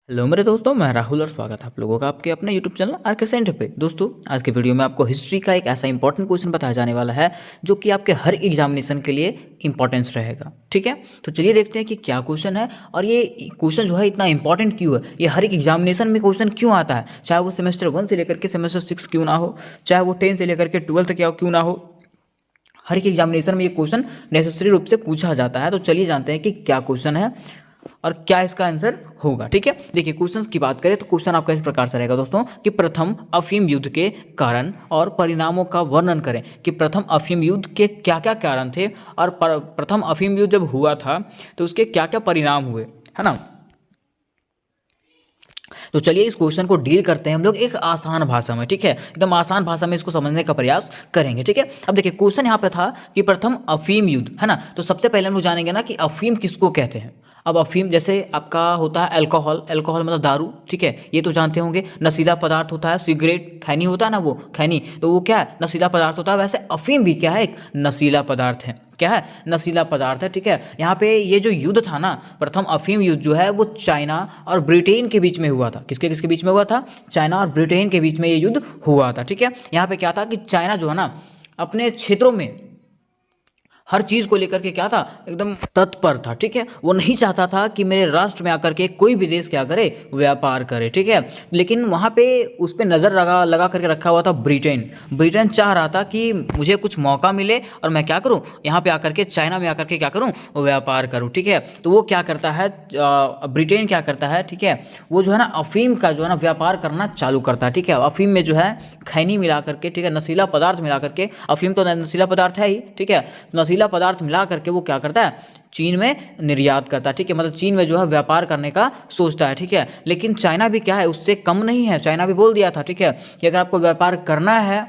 Hello मेरे दोस्तों, मैं राहुल और स्वागत है आप लोगों का आपके अपने यूट्यूब चैनल आर के सेंटर पे। दोस्तों, आज के वीडियो में आपको हिस्ट्री का एक ऐसा इंपॉर्टेंट क्वेश्चन बताया जाने वाला है जो कि आपके हर एग्जामिनेशन के लिए इंपॉर्टेंस रहेगा। ठीक है, तो चलिए देखते हैं कि क्या क्वेश्चन है और ये क्वेश्चन जो है इतना इंपॉर्टेंट क्यों है, ये हर एक एग्जामिनेशन में क्वेश्चन क्यों आता है, चाहे वो सेमेस्टर 1 से लेकर के सेमेस्टर 6 क्यों ना हो, चाहे वो 10 से लेकर के 12 क्यों ना हो, हर एक एग्जामिनेशन में ये क्वेश्चन नेसेसरी रूप से पूछा जाता है। तो चलिए जानते हैं कि क्या क्वेश्चन है और क्या इसका आंसर होगा। ठीक है, देखिए क्वेश्चन की बात करें तो क्वेश्चन आपका इस प्रकार से रहेगा दोस्तों कि प्रथम अफीम युद्ध के कारण और परिणामों का वर्णन करें कि प्रथम अफीम युद्ध के क्या क्या कारण थे और प्रथम अफीम युद्ध जब हुआ था तो उसके क्या क्या परिणाम हुए, है ना। तो चलिए इस क्वेश्चन को डील करते हैं हम लोग एक आसान भाषा में। ठीक है, एकदम आसान भाषा में इसको समझने का प्रयास करेंगे। ठीक है, अब देखिए क्वेश्चन यहाँ पे था कि प्रथम अफीम युद्ध, है ना। तो सबसे पहले हम लोग जानेंगे ना कि अफीम किसको कहते हैं। अब अफीम जैसे आपका होता है अल्कोहल, अल्कोहल मतलब दारू। ठीक है, ये तो जानते होंगे। नशीला पदार्थ होता है सिगरेट, खैनी होता है ना, वो खैनी, तो वो क्या है, नशीला पदार्थ होता है। वैसे अफीम भी क्या है, एक नशीला पदार्थ है। क्या है, नशीला पदार्थ है। ठीक है, यहाँ पे ये जो युद्ध था ना, प्रथम अफीम युद्ध जो है वो चाइना और ब्रिटेन के बीच में हुआ था। किसके किसके बीच में हुआ था, चाइना और ब्रिटेन के बीच में ये युद्ध हुआ था। ठीक है, यहाँ पे क्या था कि चाइना जो है ना अपने क्षेत्रों में हर चीज़ को लेकर के क्या था, एकदम तत्पर था। ठीक है, वो नहीं चाहता था कि मेरे राष्ट्र में आकर के कोई भी देश क्या करे, व्यापार करे। ठीक है, लेकिन वहाँ पे उस पर नज़र लगा लगा करके रखा हुआ था ब्रिटेन। ब्रिटेन चाह रहा था कि मुझे कुछ मौका मिले और मैं क्या करूँ, यहाँ पे आकर के चाइना में आकर के क्या करूँ, व्यापार करूँ। ठीक है, तो वो क्या करता है, ब्रिटेन क्या करता है, ठीक है, वो जो है ना अफीम का जो है ना व्यापार करना चालू करता है। ठीक है, अफीम में जो है खैनी मिला करके, ठीक है, नशीला पदार्थ मिला करके, अफीम तो नशीला पदार्थ है ही। ठीक है, नशीला पदार्थ मिला करके वो क्या करता है, चीन में निर्यात करता है। ठीक है, मतलब चीन में जो है व्यापार करने का सोचता है। ठीक है, लेकिन चाइना भी क्या है, उससे कम नहीं है। चाइना भी बोल दिया था, ठीक है, कि अगर आपको व्यापार करना है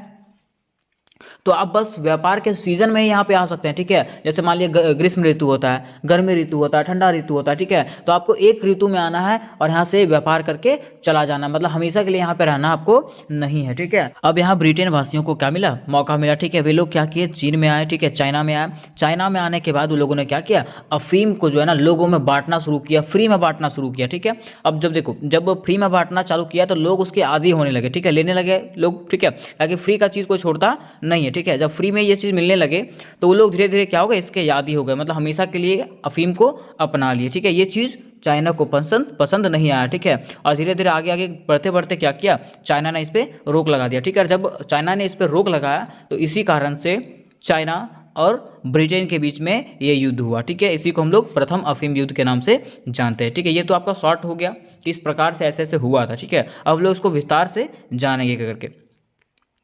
तो आप बस व्यापार के सीजन में ही यहाँ पे आ सकते हैं। ठीक है, जैसे मान लिया ग्रीष्म ऋतु होता है, गर्मी ऋतु होता है, ठंडा ऋतु होता है। ठीक है, तो आपको एक ऋतु में आना है और यहाँ से व्यापार करके चला जाना, मतलब हमेशा के लिए यहाँ पे रहना आपको नहीं है। ठीक है, अब यहाँ ब्रिटेन वासियों को क्या मिला, मौका मिला। ठीक है, वे लोग क्या किए, चीन में आए। ठीक है, चाइना में आए। चाइना में आने के बाद उन लोगों ने क्या किया, अफीम को जो है ना लोगों में बांटना शुरू किया, फ्री में बांटना शुरू किया। ठीक है, अब जब देखो, जब फ्री में बांटना चालू किया तो लोग उसके आदी होने लगे। ठीक है, लेने लगे लोग। ठीक है, ताकि फ्री का चीज़ कोई छोड़ता नहीं है। ठीक है, जब फ्री में ये चीज़ मिलने लगे तो वो लोग धीरे धीरे क्या हो गए, इसके आदी हो गए, मतलब हमेशा के लिए अफीम को अपना लिए। ठीक है, ये चीज़ चाइना को पसंद नहीं आया। ठीक है, और धीरे धीरे आगे आगे बढ़ते बढ़ते क्या किया, चाइना ने इस पर रोक लगा दिया। ठीक है, जब चाइना ने इस पर रोक लगाया तो इसी कारण से चाइना और ब्रिटेन के बीच में ये युद्ध हुआ। ठीक है, इसी को हम लोग प्रथम अफीम युद्ध के नाम से जानते हैं। ठीक है, ये तो आपका शॉर्ट हो गया कि इस प्रकार से ऐसे ऐसे हुआ था। ठीक है, अब लोग इसको विस्तार से जानेंगे करके।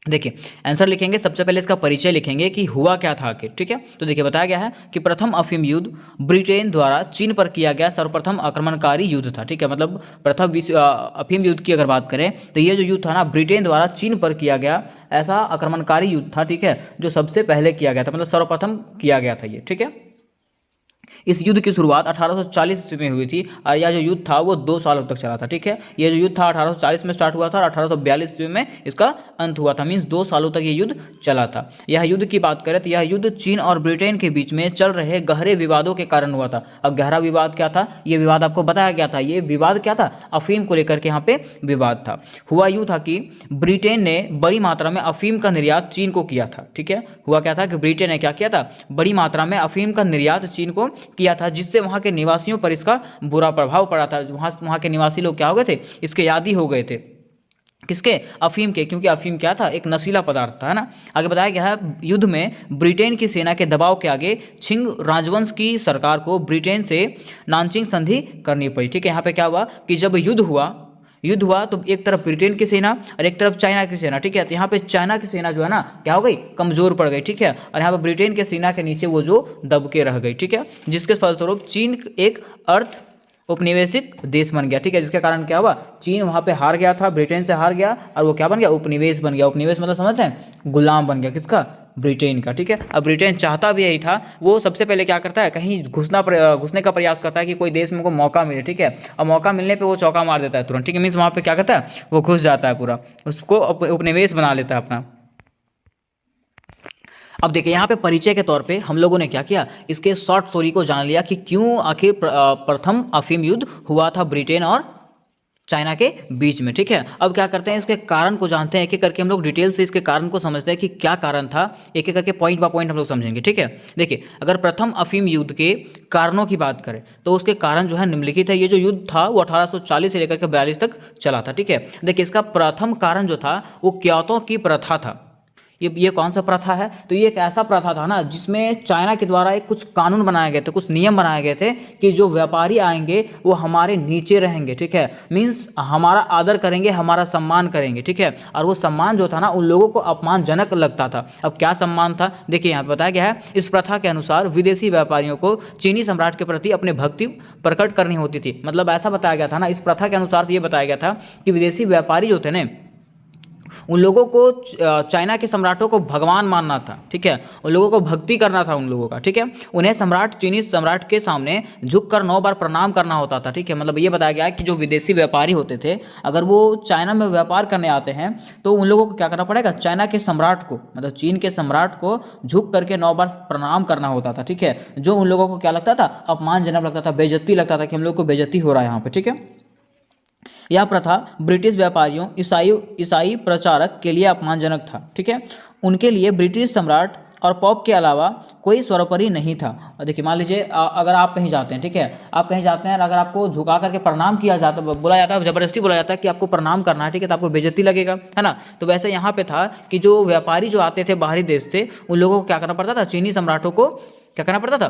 देखिए आंसर लिखेंगे, सबसे पहले इसका परिचय लिखेंगे कि हुआ क्या था आखिर। ठीक है, तो देखिए बताया गया है कि प्रथम अफीम युद्ध ब्रिटेन द्वारा चीन पर किया गया सर्वप्रथम आक्रमणकारी युद्ध था। ठीक है, मतलब प्रथम विश्व अफीम युद्ध की अगर बात करें तो ये जो युद्ध था ना ब्रिटेन द्वारा चीन पर किया गया ऐसा आक्रमणकारी युद्ध था। ठीक है, जो सबसे पहले किया गया था, मतलब सर्वप्रथम किया गया था ये। ठीक है, इस युद्ध की शुरुआत 1840 ईस्वी में हुई थी और यह जो युद्ध था वो 2 सालों तक चला था। ठीक है, ये जो युद्ध था 1840 में स्टार्ट हुआ था और 1842 ईस्वी में इसका अंत हुआ था, मीन्स 2 सालों तक ये युद्ध चला था। यह युद्ध की बात करें तो यह युद्ध चीन और ब्रिटेन के बीच में चल रहे गहरे विवादों के कारण हुआ था। अब गहरा विवाद क्या था, ये विवाद आपको बताया गया था। ये विवाद क्या था, अफीम को लेकर के यहाँ पे विवाद था। हुआ यूँ था कि ब्रिटेन ने बड़ी मात्रा में अफीम का निर्यात चीन को किया था। ठीक है, हुआ क्या था कि ब्रिटेन ने क्या किया था, बड़ी मात्रा में अफीम का निर्यात चीन को किया था, जिससे वहाँ के निवासियों पर इसका बुरा प्रभाव पड़ा था। वहाँ के निवासी लोग क्या हो गए थे, इसके आदी हो गए थे। किसके, अफीम के, क्योंकि अफीम क्या था, एक नशीला पदार्थ था, है ना। आगे बताया गया है युद्ध में ब्रिटेन की सेना के दबाव के आगे छिंग राजवंश की सरकार को ब्रिटेन से नानचिंग संधि करनी पड़ी। ठीक है, यहाँ पे क्या हुआ कि जब युद्ध हुआ तो एक तरफ ब्रिटेन की सेना और एक तरफ चाइना की सेना। ठीक है, तो यहाँ पे चाइना की सेना जो है ना क्या हो गई, कमजोर पड़ गई। ठीक है, और यहाँ पे ब्रिटेन के सेना के नीचे वो जो दब के रह गई। ठीक है, जिसके फलस्वरूप चीन एक अर्थ उपनिवेशिक देश बन गया। ठीक है, जिसके कारण क्या हुआ, चीन वहाँ पे हार गया था, ब्रिटेन से हार गया और वो क्या बन गया, उपनिवेश बन गया। उपनिवेश मतलब समझते हैं, गुलाम बन गया, किसका, ब्रिटेन का। ठीक है, अब ब्रिटेन चाहता भी यही था, वो सबसे पहले क्या करता है, कहीं घुसने का प्रयास करता है कि कोई देश में को मौका मिले। ठीक है, अब मौका मिलने पे वो चौका मार देता है तुरंत। ठीक है, मीन्स वहाँ पे क्या करता है, वो घुस जाता है, पूरा उसको उपनिवेश बना लेता है अपना। अब देखिए यहाँ पे परिचय के तौर पे हम लोगों ने क्या किया, इसके शॉर्ट स्टोरी को जान लिया कि क्यों आखिर प्रथम अफीम युद्ध हुआ था ब्रिटेन और चाइना के बीच में, ठीक है। अब क्या करते हैं, इसके कारण को जानते हैं, एक एक करके हम लोग डिटेल से इसके कारण को समझते हैं कि क्या कारण था, एक एक करके पॉइंट बाय पॉइंट हम लोग समझेंगे, ठीक है। देखिए, अगर प्रथम अफीम युद्ध के कारणों की बात करें तो उसके कारण जो है निम्नलिखित है। ये जो युद्ध था वो 1840 से लेकर के 42 तक चला था, ठीक है। देखिए, इसका प्रथम कारण जो था वो क्योतो की प्रथा था। ये कौन सा प्रथा है, तो ये एक ऐसा प्रथा था ना जिसमें चाइना के द्वारा एक कुछ कानून बनाए गए थे, कुछ नियम बनाए गए थे कि जो व्यापारी आएंगे वो हमारे नीचे रहेंगे, ठीक है। मीन्स हमारा आदर करेंगे, हमारा सम्मान करेंगे, ठीक है। और वो सम्मान जो था ना उन लोगों को अपमानजनक लगता था। अब क्या सम्मान था, देखिए यहाँ पे बताया गया है, इस प्रथा के अनुसार विदेशी व्यापारियों को चीनी सम्राट के प्रति अपने भक्ति प्रकट करनी होती थी। मतलब ऐसा बताया गया था ना, इस प्रथा के अनुसार से ये बताया गया था कि विदेशी व्यापारी जो थे ना उन लोगों को चाइना के सम्राटों को भगवान मानना था, ठीक है। उन लोगों को भक्ति करना था उन लोगों का, ठीक है। उन्हें चीनी सम्राट के सामने झुककर 9 बार प्रणाम करना होता था, ठीक है। मतलब ये बताया गया है कि जो विदेशी व्यापारी होते थे अगर वो चाइना में व्यापार करने आते हैं तो उन लोगों को क्या करना पड़ेगा, चाइना के सम्राट को, मतलब चीन के सम्राट को झुक करके 9 बार प्रणाम करना होता था, ठीक है। जो उन लोगों को क्या लगता था, अपमानजनक लगता था, बेइज्जती लगता था कि हम लोग को बेइज्जती हो रहा है यहाँ पे, ठीक है। यह प्रथा ब्रिटिश व्यापारियों, ईसाई प्रचारक के लिए अपमानजनक था, ठीक है। उनके लिए ब्रिटिश सम्राट और पॉप के अलावा कोई सर्वोपरि नहीं था। और देखिए, मान लीजिए अगर आप कहीं जाते हैं, ठीक है, आप कहीं जाते हैं और अगर आपको झुका करके प्रणाम किया जाता, बोला जाता है, जबरदस्ती बोला जाता है कि आपको प्रणाम करना है, ठीक है, तो आपको बेइज्जती लगेगा, है ना। तो वैसे यहाँ पे था कि जो व्यापारी जो आते थे बाहरी देश से उन लोगों को क्या करना पड़ता था, चीनी सम्राटों को क्या करना पड़ता था,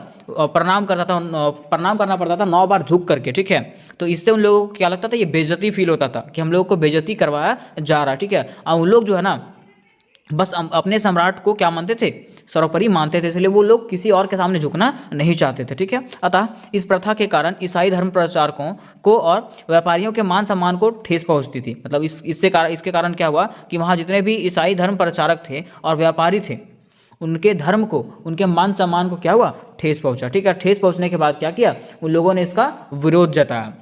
प्रणाम करना पड़ता था 9 बार झुक करके, ठीक है। तो इससे उन लोगों को क्या लगता था, ये बेइज्जती फील होता था कि हम लोगों को बेइज्जती करवाया जा रहा है, ठीक है। और उन लोग जो है ना बस अपने सम्राट को क्या मानते थे, सर्वोपरि मानते थे, इसलिए वो लोग किसी और के सामने झुकना नहीं चाहते थे, ठीक है। अतः इस प्रथा के कारण ईसाई धर्म प्रचारकों को और व्यापारियों के मान सम्मान को ठेस पहुंचती थी। मतलब इसके कारण क्या हुआ कि वहाँ जितने भी ईसाई धर्म प्रचारक थे और व्यापारी थे उनके धर्म को, उनके मान सम्मान को क्या हुआ, ठेस पहुंचा, ठीक है। ठेस पहुंचने के बाद क्या किया, उन लोगों ने इसका विरोध जताया।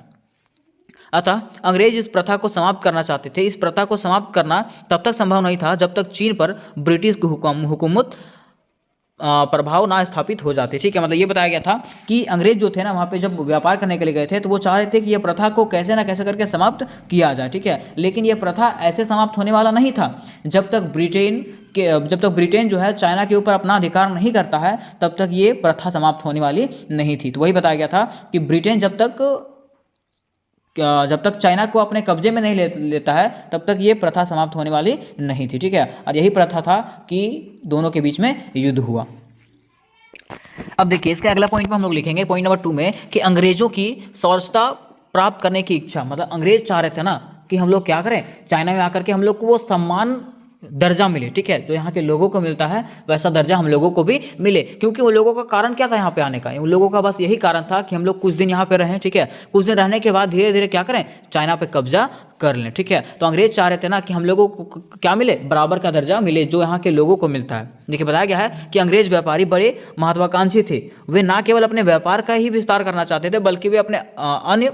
अतः अंग्रेज इस प्रथा को समाप्त करना चाहते थे। इस प्रथा को समाप्त करना तब तक संभव नहीं था जब तक चीन पर ब्रिटिश की हुकूमत प्रभाव ना स्थापित हो जाते, ठीक है। मतलब ये बताया गया था कि अंग्रेज जो थे ना वहाँ पे जब व्यापार करने के लिए गए थे तो वो चाह रहे थे कि यह प्रथा को कैसे ना कैसे करके समाप्त किया जाए, ठीक है। लेकिन यह प्रथा ऐसे समाप्त होने वाला नहीं था जब तक ब्रिटेन जो है चाइना के ऊपर अपना अधिकार नहीं करता है, तब तक ये प्रथा समाप्त होने वाली नहीं थी। तो वही बताया गया था कि ब्रिटेन जब तक चाइना को अपने कब्जे में नहीं लेता है तब तक ये प्रथा समाप्त होने वाली नहीं थी, ठीक है। और यही प्रथा था कि दोनों के बीच में युद्ध हुआ। अब देखिए, इसके अगला पॉइंट में हम लोग लिखेंगे पॉइंट नंबर 2 में कि अंग्रेजों की सौरसता प्राप्त करने की इच्छा। मतलब अंग्रेज चाह रहे थे ना कि हम लोग क्या करें, चाइना में आकर के हम लोग को वो सम्मान दर्जा मिले, ठीक है, जो यहाँ के लोगों को मिलता है वैसा दर्जा हम लोगों को भी मिले। क्योंकि उन लोगों का कारण क्या था यहाँ पे आने का, उन लोगों का बस यही कारण था कि हम लोग कुछ दिन यहाँ पे रहें, ठीक है। कुछ दिन रहने के बाद धीरे धीरे क्या करें, चाइना पे कब्जा कर लें, ठीक है। तो अंग्रेज चाह रहे थे ना कि हम लोगों को क्या मिले, बराबर का दर्जा मिले जो यहाँ के लोगों को मिलता है। देखिए, बताया गया है कि अंग्रेज व्यापारी बड़े महत्वाकांक्षी थे। वे ना केवल अपने व्यापार का ही विस्तार करना चाहते थे बल्कि वे अपने अन्य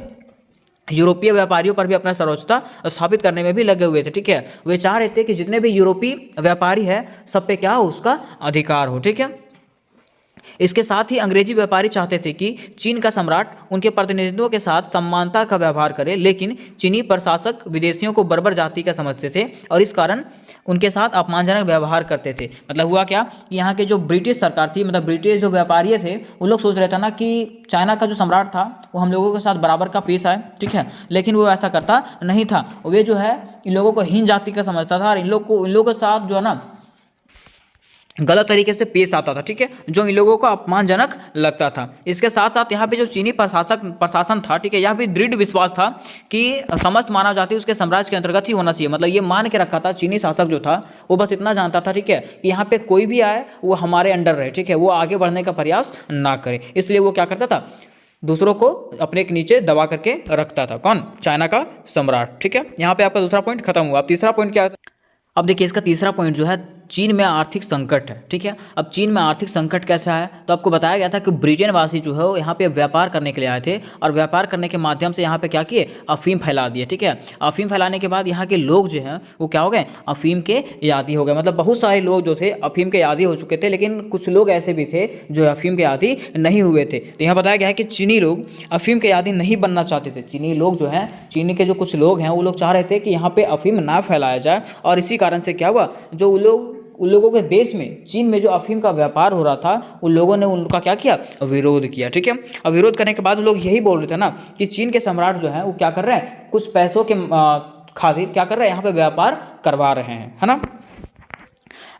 यूरोपीय व्यापारियों पर भी अपना सर्वोच्चता स्थापित करने में भी लगे हुए थे, ठीक है। वे चाह रहे थे कि जितने भी यूरोपीय व्यापारी है सब पे क्या हो, उसका अधिकार हो, ठीक है। इसके साथ ही अंग्रेजी व्यापारी चाहते थे कि चीन का सम्राट उनके प्रतिनिधित्व के साथ समानता का व्यवहार करे, लेकिन चीनी प्रशासक विदेशियों को बर्बर जाति का समझते थे और इस कारण उनके साथ अपमानजनक व्यवहार करते थे। मतलब हुआ क्या कि यहाँ के जो ब्रिटिश सरकार थी, मतलब ब्रिटिश जो व्यापारी थे, वो लोग सोच रहे थे ना कि चाइना का जो सम्राट था वो हम लोगों के साथ बराबर का पेश आए, ठीक है। लेकिन वो ऐसा करता नहीं था। वे जो है इन लोगों को हीन जाति का समझता था और इन लोगों के साथ जो है ना गलत तरीके से पेश आता था, ठीक है, जो इन लोगों को अपमानजनक लगता था। इसके साथ साथ यहाँ पे जो चीनी प्रशासन था, ठीक है, यहाँ पे दृढ़ विश्वास था कि समस्त मानव जाति उसके साम्राज्य के अंतर्गत ही होना चाहिए। मतलब ये मान के रखा था चीनी शासक जो था वो बस इतना जानता था, ठीक है, कि यहाँ पे कोई भी आए वो हमारे अंडर रहे, ठीक है, वो आगे बढ़ने का प्रयास ना करे। इसलिए वो क्या करता था, दूसरों को अपने के नीचे दबा करके रखता था। कौन, चाइना का सम्राट, ठीक है। यहाँ पे आपका दूसरा पॉइंट खत्म हुआ। अब तीसरा पॉइंट क्या है, अब देखिए इसका तीसरा पॉइंट जो है चीन में आर्थिक संकट है। ठीक है, अब चीन में आर्थिक संकट कैसा है, तो आपको बताया गया था कि ब्रिटेन वासी जो है वो यहाँ पे व्यापार करने के लिए आए थे और व्यापार करने के माध्यम से यहाँ पे क्या किए, अफीम फैला दिए। ठीक है, अफीम फैलाने के बाद यहाँ के लोग जो हैं वो क्या हो गए, अफीम के यादी हो गए। मतलब बहुत सारे लोग जो थे अफीम के यादी हो चुके थे, लेकिन कुछ लोग ऐसे भी थे जो अफीम के यादी नहीं हुए थे। तो यहाँ बताया गया है कि चीनी लोग अफीम के यादी नहीं बनना चाहते थे। चीनी लोग जो हैं, चीनी के जो कुछ लोग हैं वो लोग चाह रहे थे कि यहाँ पे अफीम ना फैलाया जाए, और इसी कारण से क्या हुआ, जो उन लोगों के देश में, चीन में जो अफीम का व्यापार हो रहा था, उन लोगों ने उनका क्या किया, विरोध किया। ठीक है, अब विरोध करने के बाद लोग यही बोल रहे थे ना कि चीन के सम्राट जो हैं वो क्या कर रहे हैं, कुछ पैसों के खातिर क्या कर रहे हैं, यहाँ पे व्यापार करवा रहे हैं, है ना।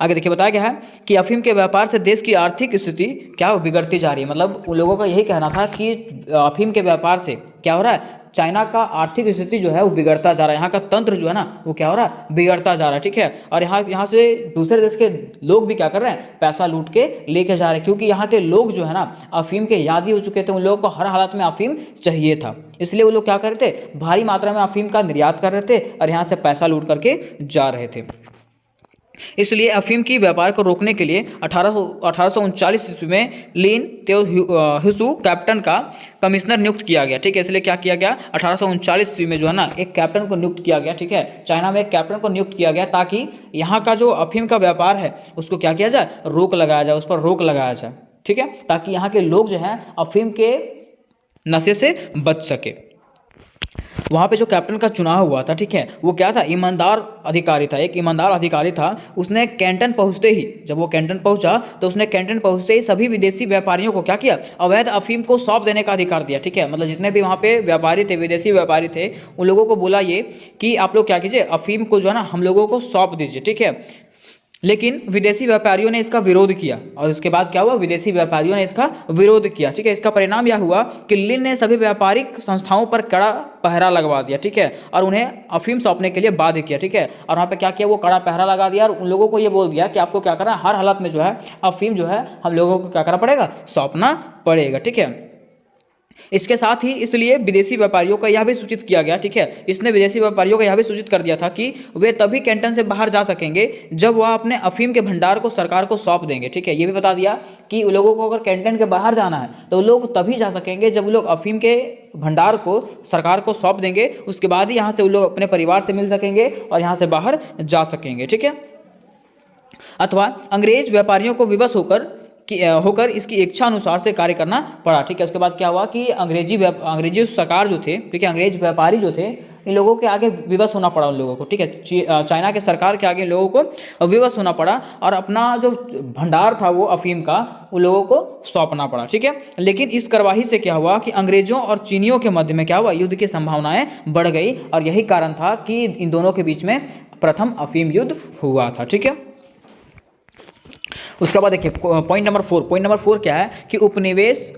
आगे देखिए बताया गया है कि अफीम के व्यापार से देश की आर्थिक स्थिति क्या बिगड़ती जा रही है। मतलब उन लोगों का यही कहना था कि अफीम के व्यापार से क्या हो रहा है, चाइना का आर्थिक स्थिति जो है वो बिगड़ता जा रहा है, यहाँ का तंत्र जो है ना वो क्या हो रहा है, बिगड़ता जा रहा है। ठीक है, और यहाँ से दूसरे देश के लोग भी क्या कर रहे हैं, पैसा लूट के लेके जा रहे हैं, क्योंकि यहाँ के लोग जो है ना अफीम के यादी हो चुके थे। उन लोगों को हर हालत में अफीम चाहिए था, इसलिए वो लोग क्या कर रहे थे, भारी मात्रा में अफीम का निर्यात कर रहे थे और यहाँ से पैसा लूट करके जा रहे थे। इसलिए अफीम की व्यापार को रोकने के लिए 1839 ईस्वी में लिन त्योहिसु कैप्टन का कमिश्नर नियुक्त किया गया। ठीक है, इसलिए क्या किया गया, 1839 ईस्वी में जो है ना एक कैप्टन को नियुक्त किया गया। ठीक है, चाइना में एक कैप्टन को नियुक्त किया गया ताकि यहाँ का जो अफीम का व्यापार है उसको क्या किया जाए, रोक लगाया जाए, उस पर रोक लगाया जाए। ठीक है, ताकि यहाँ के लोग जो हैं अफीम के नशे से बच सके। वहाँ पे जो कैप्टन का चुनाव हुआ था, ठीक है, वो क्या था, ईमानदार अधिकारी था, एक ईमानदार अधिकारी था। उसने कैंटन पहुँचते ही, जब वो कैंटन पहुँचा तो उसने कैंटन पहुँचते ही सभी विदेशी व्यापारियों को क्या किया, अवैध अफीम को सौंप देने का अधिकार दिया। ठीक है, मतलब जितने भी वहाँ पे व्यापारी थे, विदेशी व्यापारी थे, उन लोगों को बोला ये कि आप लोग क्या कीजिए, अफीम को जो है ना हम लोगों को सौंप दीजिए। ठीक है, लेकिन विदेशी व्यापारियों ने इसका विरोध किया, और उसके बाद क्या हुआ, विदेशी व्यापारियों ने इसका विरोध किया। ठीक है, इसका परिणाम यह हुआ कि लिन ने सभी व्यापारिक संस्थाओं पर कड़ा पहरा लगवा दिया। ठीक है, और उन्हें अफीम सौंपने के लिए बाध्य किया। ठीक है, और वहाँ पे क्या किया, वो कड़ा पहरा लगा दिया और उन लोगों को ये बोल दिया कि आपको क्या करना है, हर हालत में जो है अफीम जो है हम लोगों को क्या करना पड़ेगा, सौंपना पड़ेगा। ठीक है, इसके साथ ही इसलिए विदेशी व्यापारियों का यह भी सूचित किया गया। ठीक है, इसने विदेशी व्यापारियों का यह भी सूचित कर दिया था कि वे तभी कैंटन से बाहर जा सकेंगे जब वह अपने अफीम के भंडार को सरकार को सौंप देंगे। ठीक है, ये भी बता दिया कि उन लोगों को अगर कैंटन के बाहर जाना है तो लोग तभी जा सकेंगे जब वो लोग अफीम के भंडार को सरकार को सौंप देंगे, उसके बाद ही यहाँ से वो लोग अपने परिवार से मिल सकेंगे और यहाँ से बाहर जा सकेंगे। ठीक है, अथवा अंग्रेज व्यापारियों को विवश होकर इसकी इच्छा अनुसार से कार्य करना पड़ा। ठीक है, उसके बाद क्या हुआ कि अंग्रेजी सरकार जो थे, ठीक है, अंग्रेज व्यापारी जो थे, इन लोगों के आगे विवश होना पड़ा उन लोगों को। ठीक है, चाइना के सरकार के आगे इन लोगों को विवश होना पड़ा और अपना जो भंडार था वो अफीम का उन लोगों को सौंपना पड़ा। ठीक है, लेकिन इस कार्रवाई से क्या हुआ कि अंग्रेजों और चीनियों के मध्य में क्या हुआ, युद्ध की संभावनाएं बढ़ गई, और यही कारण था कि इन दोनों के बीच में प्रथम अफीम युद्ध हुआ था। ठीक है, उसके बाद देखिए पॉइंट नंबर 4 क्या है कि उपनिवेश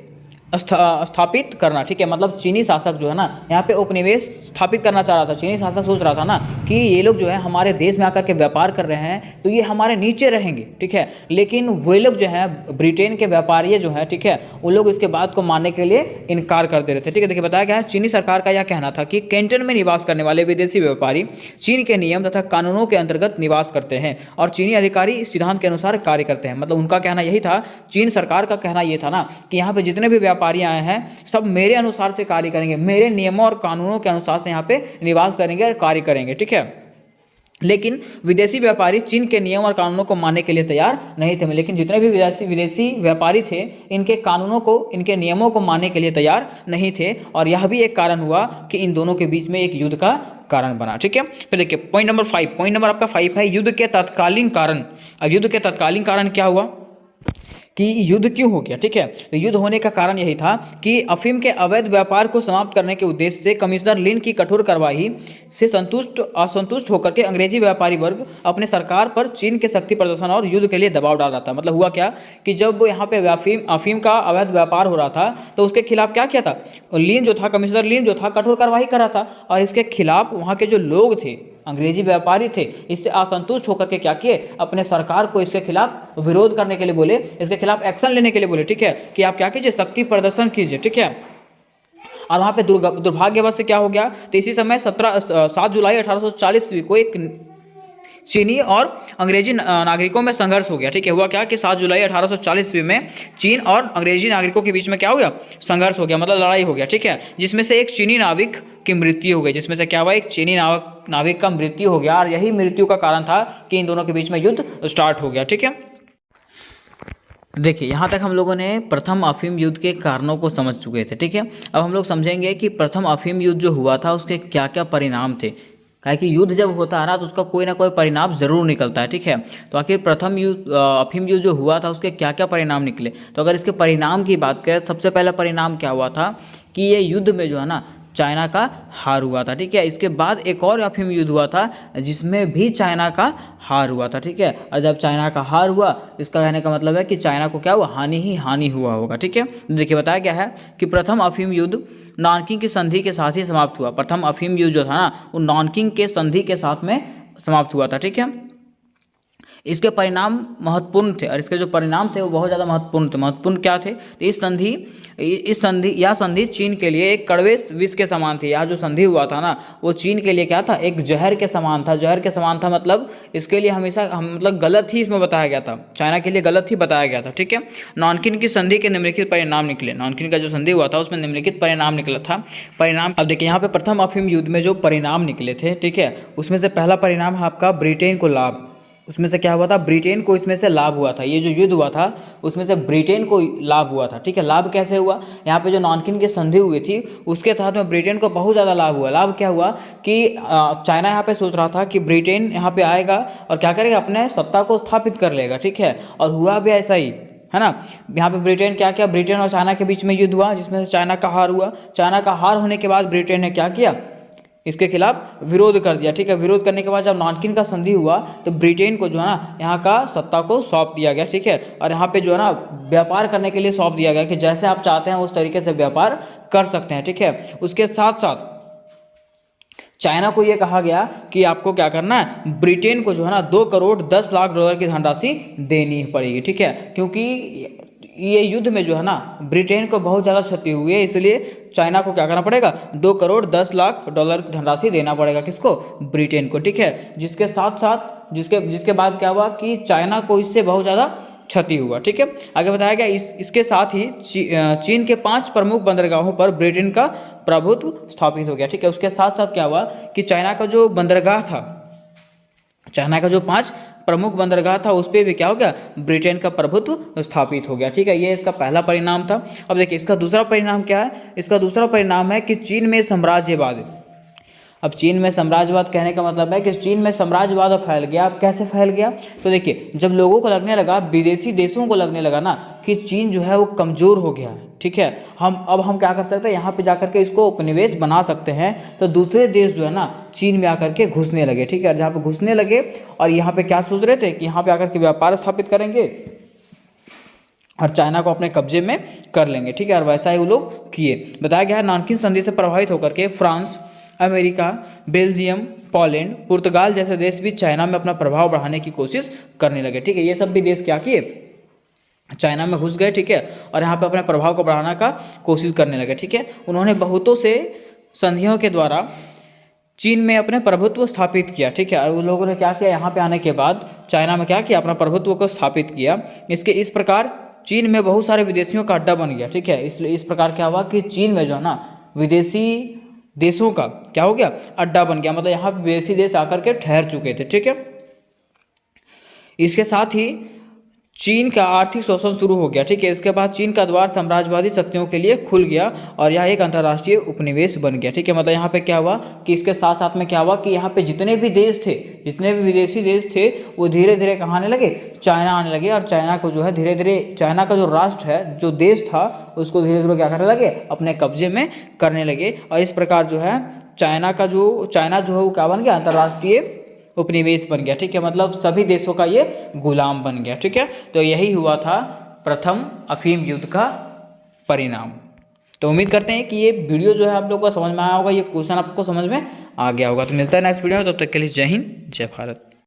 स्थापित करना। ठीक है, मतलब चीनी शासक जो है ना यहाँ पे उपनिवेश स्थापित करना चाह रहा था। चीनी शासक सोच रहा था ना कि ये लोग जो है हमारे देश में आकर के व्यापार कर रहे हैं तो ये हमारे नीचे रहेंगे। ठीक है, लेकिन वे लोग जो है ब्रिटेन के व्यापारी जो है, ठीक है, वो लोग इसके बात को मानने के लिए इनकार कर दे रहे थे। ठीक है, देखिए बताया गया है चीनी सरकार का यह कहना था कि कैंटन में निवास करने वाले विदेशी व्यापारी चीन के नियम तथा कानूनों के अंतर्गत निवास करते हैं और चीनी अधिकारी इस सिद्धांत के अनुसार कार्य करते हैं। मतलब उनका कहना यही था, चीन सरकार का कहना यह था ना कि यहाँ पे जितने भी व्यापारी आए हैं सब मेरे अनुसार से कार्य करेंगे, मेरे नियमों और कानूनों के अनुसार से यहाँ पे निवास करेंगे और कार्य करेंगे। ठीक है, लेकिन विदेशी व्यापारी चीन के नियम और कानूनों को मानने के लिए तैयार नहीं थे। लेकिन जितने भी विदेशी व्यापारी थे इनके कानूनों को, इनके नियमों को मानने के लिए तैयार नहीं थे, और यह भी एक कारण हुआ कि इन दोनों के बीच में एक युद्ध का कारण बना। ठीक है, फिर देखिए पॉइंट नंबर आपका 5 है युद्ध के तत्कालीन कारण। अब युद्ध के तत्कालीन कारण क्या हुआ कि युद्ध क्यों हो गया। ठीक है, तो युद्ध होने का कारण यही था कि अफीम के अवैध व्यापार को समाप्त करने के उद्देश्य से कमिश्नर लिन की कठोर कार्रवाई से असंतुष्ट होकर के अंग्रेजी व्यापारी वर्ग अपने सरकार पर चीन के शक्ति प्रदर्शन और युद्ध के लिए दबाव डाल रहा था। मतलब हुआ क्या कि जब यहाँ पे अफीम का अवैध व्यापार हो रहा था तो उसके खिलाफ क्या किया था, लिन जो था, कमिश्नर लिन जो था, कठोर कार्रवाई कर रहा था, और इसके खिलाफ वहाँ के जो लोग थे, अंग्रेजी व्यापारी थे, इससे असंतुष्ट होकर के क्या किए, अपने सरकार को इसके खिलाफ विरोध करने के लिए बोले, इसके खिलाफ एक्शन लेने के लिए बोले। ठीक है, कि आप क्या कीजिए, शक्ति प्रदर्शन कीजिए। ठीक है, और वहाँ पे दुर्भाग्यवश से क्या हो गया, तो इसी समय 7 जुलाई 1840 को चीनी और अंग्रेजी नागरिकों में संघर्ष हो गया। ठीक है, हुआ क्या कि 7 जुलाई 1840 ईस्वी में चीन और अंग्रेजी नागरिकों के बीच में क्या हो गया, संघर्ष हो गया, मतलब लड़ाई हो गया। ठीक है, जिसमें से एक चीनी नाविक की मृत्यु हो गई, जिसमें से क्या हुआ, एक चीनी नाविक का मृत्यु हो गया, और यही मृत्यु का कारण था कि इन दोनों के बीच में युद्ध स्टार्ट हो गया। ठीक है, देखिए यहाँ तक हम लोगों ने प्रथम अफीम युद्ध के कारणों को समझ चुके थे। ठीक है, अब हम लोग समझेंगे कि प्रथम अफीम युद्ध जो हुआ था उसके क्या क्या परिणाम थे। काहे कि युद्ध जब होता है ना तो उसका कोई ना कोई परिणाम जरूर निकलता है। ठीक है, तो आखिर प्रथम युद्ध अफीम युद्ध जो हुआ था उसके क्या क्या परिणाम निकले, तो अगर इसके परिणाम की बात करें, सबसे पहला परिणाम क्या हुआ था कि ये युद्ध में जो है ना चाइना का हार हुआ था। ठीक है, इसके बाद एक और अफीम युद्ध हुआ था जिसमें भी चाइना का हार हुआ था। ठीक है, और जब चाइना का हार हुआ, इसका कहने का मतलब है कि चाइना को क्या हुआ, हानि ही हानि हुआ होगा। ठीक है, देखिए बताया गया है कि प्रथम अफीम युद्ध नानकिंग की संधि के साथ ही समाप्त हुआ। प्रथम अफीम युद्ध जो था ना वो नानकिंग के संधि के साथ में समाप्त हुआ था। ठीक है, इसके परिणाम महत्वपूर्ण थे, और इसके जो परिणाम थे वो बहुत ज़्यादा महत्वपूर्ण थे। महत्वपूर्ण क्या थे, तो यह संधि चीन के लिए एक कड़वे विष के समान थी। यह जो संधि हुआ था ना वो चीन के लिए क्या था, एक जहर के समान था। जहर के समान था मतलब इसके लिए हमेशा मतलब गलत ही इसमें बताया गया था, चाइना के लिए गलत ही बताया गया था। ठीक है, नानकिन की संधि के निम्नलिखित परिणाम निकले। नानकिन का जो संधि हुआ था उसमें निम्नलिखित परिणाम निकला था। परिणाम अब देखिए यहाँ पे प्रथम अफीम युद्ध में जो परिणाम निकले थे, ठीक है, उसमें से पहला परिणाम है आपका ब्रिटेन को लाभ। उसमें से क्या हुआ था, ब्रिटेन को इसमें से लाभ हुआ था। ये जो युद्ध हुआ था उसमें से ब्रिटेन को लाभ हुआ था। ठीक है, लाभ कैसे हुआ, यहाँ पे जो नानकिन की संधि हुई थी उसके तहत में ब्रिटेन को बहुत ज़्यादा लाभ हुआ। लाभ क्या हुआ कि चाइना यहाँ पे सोच रहा था कि ब्रिटेन यहाँ पे आएगा और क्या करेगा, अपने सत्ता को स्थापित कर लेगा। ठीक है, और हुआ भी ऐसा ही है ना। यहाँ पे ब्रिटेन क्या किया, ब्रिटेन और चाइना के बीच में युद्ध हुआ जिसमें से चाइना का हार हुआ। चाइना का हार होने के बाद ब्रिटेन ने क्या किया, इसके खिलाफ विरोध कर दिया। ठीक है, विरोध करने के बाद जब नानकिन का संधि हुआ तो ब्रिटेन को जो है ना यहाँ का सत्ता को सौंप दिया गया। ठीक है, और यहाँ पे जो है ना व्यापार करने के लिए सौंप दिया गया कि जैसे आप चाहते हैं उस तरीके से व्यापार कर सकते हैं। ठीक है, उसके साथ साथ चाइना को ये कहा गया कि आपको क्या करना है, ब्रिटेन को जो है ना 2 करोड़ 10 लाख डॉलर की धनराशि देनी पड़ेगी। ठीक है, क्योंकि ये युद्ध में जो है ना ब्रिटेन को बहुत ज़्यादा क्षति हुई है, इसलिए चाइना को क्या करना पड़ेगा, 2 करोड़ 10 लाख डॉलर की धनराशि देना पड़ेगा। किसको, ब्रिटेन को। ठीक है, जिसके साथ साथ जिसके बाद क्या हुआ कि चाइना को इससे बहुत ज़्यादा क्षति हुआ। ठीक है, आगे बताया गया इसके साथ ही चीन के 5 प्रमुख बंदरगाहों पर ब्रिटेन का प्रभुत्व स्थापित हो गया। ठीक है, उसके साथ साथ क्या हुआ कि चाइना का जो बंदरगाह था, चाइना का जो 5 प्रमुख बंदरगाह था उस पर भी क्या हो गया, ब्रिटेन का प्रभुत्व स्थापित हो गया। ठीक है, ये इसका पहला परिणाम था। अब देखिए इसका दूसरा परिणाम क्या है, इसका दूसरा परिणाम है कि चीन में साम्राज्यवाद। अब चीन में साम्राज्यवाद कहने का मतलब है कि चीन में साम्राज्यवाद फैल गया। अब कैसे फैल गया, तो देखिए जब लोगों को लगने लगा, विदेशी देशों को लगने लगा ना कि चीन जो है वो कमज़ोर हो गया है। ठीक है, हम क्या कर सकते हैं, यहाँ पे जाकर के इसको उपनिवेश बना सकते हैं। तो दूसरे देश जो है ना चीन में आकर के घुसने लगे। ठीक है, जहाँ पे घुसने लगे और यहाँ पे क्या सोच रहे थे कि यहाँ पे आकर के व्यापार स्थापित करेंगे और चाइना को अपने कब्जे में कर लेंगे। ठीक है, और वैसा ही वो लोग किए। बताया गया है नानकिन संधि से प्रभावित होकर के फ्रांस, अमेरिका, बेल्जियम, पोलैंड, पुर्तगाल जैसे देश भी चाइना में अपना प्रभाव बढ़ाने की कोशिश करने लगे। ठीक है, ये सब भी देश क्या किए, चाइना में घुस गए। ठीक है, और यहाँ पे अपने प्रभाव को बढ़ाने का कोशिश करने लगे। ठीक है, उन्होंने बहुतों से संधियों के द्वारा चीन में अपने प्रभुत्व स्थापित किया। ठीक है, और उन लोगों ने क्या किया, यहाँ पे आने के बाद चाइना में क्या किया, अपना प्रभुत्व को स्थापित किया। इस प्रकार चीन में बहुत सारे विदेशियों का अड्डा बन गया। ठीक है, इसलिए इस प्रकार क्या हुआ कि चीन में जो है ना विदेशी देशों का क्या हो गया, अड्डा बन गया। मतलब यहाँ पे विदेशी देश आकर के ठहर चुके थे। ठीक है, इसके साथ ही चीन का आर्थिक शोषण शुरू हो गया। ठीक है, इसके बाद चीन का द्वार साम्राज्यवादी शक्तियों के लिए खुल गया और यह एक अंतर्राष्ट्रीय उपनिवेश बन गया। ठीक है, मतलब यहाँ पे क्या हुआ कि इसके साथ साथ में क्या हुआ कि यहाँ पे जितने भी देश थे, जितने भी विदेशी देश थे, वो धीरे धीरे कहाँ आने लगे, चाइना आने लगे। और चाइना को जो है धीरे धीरे चाइना का जो राष्ट्र है, जो देश था, उसको धीरे धीरे क्या करने लगे, अपने कब्जे में करने लगे। और इस प्रकार जो है चाइना जो है वो क्या बन गया, अंतर्राष्ट्रीय उपनिवेश बन गया। ठीक है, मतलब सभी देशों का ये गुलाम बन गया। ठीक है, तो यही हुआ था प्रथम अफीम युद्ध का परिणाम। तो उम्मीद करते हैं कि ये वीडियो जो है आप लोगों को समझ में आया होगा, ये क्वेश्चन आपको समझ में आ गया होगा। तो मिलता है नेक्स्ट वीडियो में, तब तक के लिए जय हिंद, जय भारत।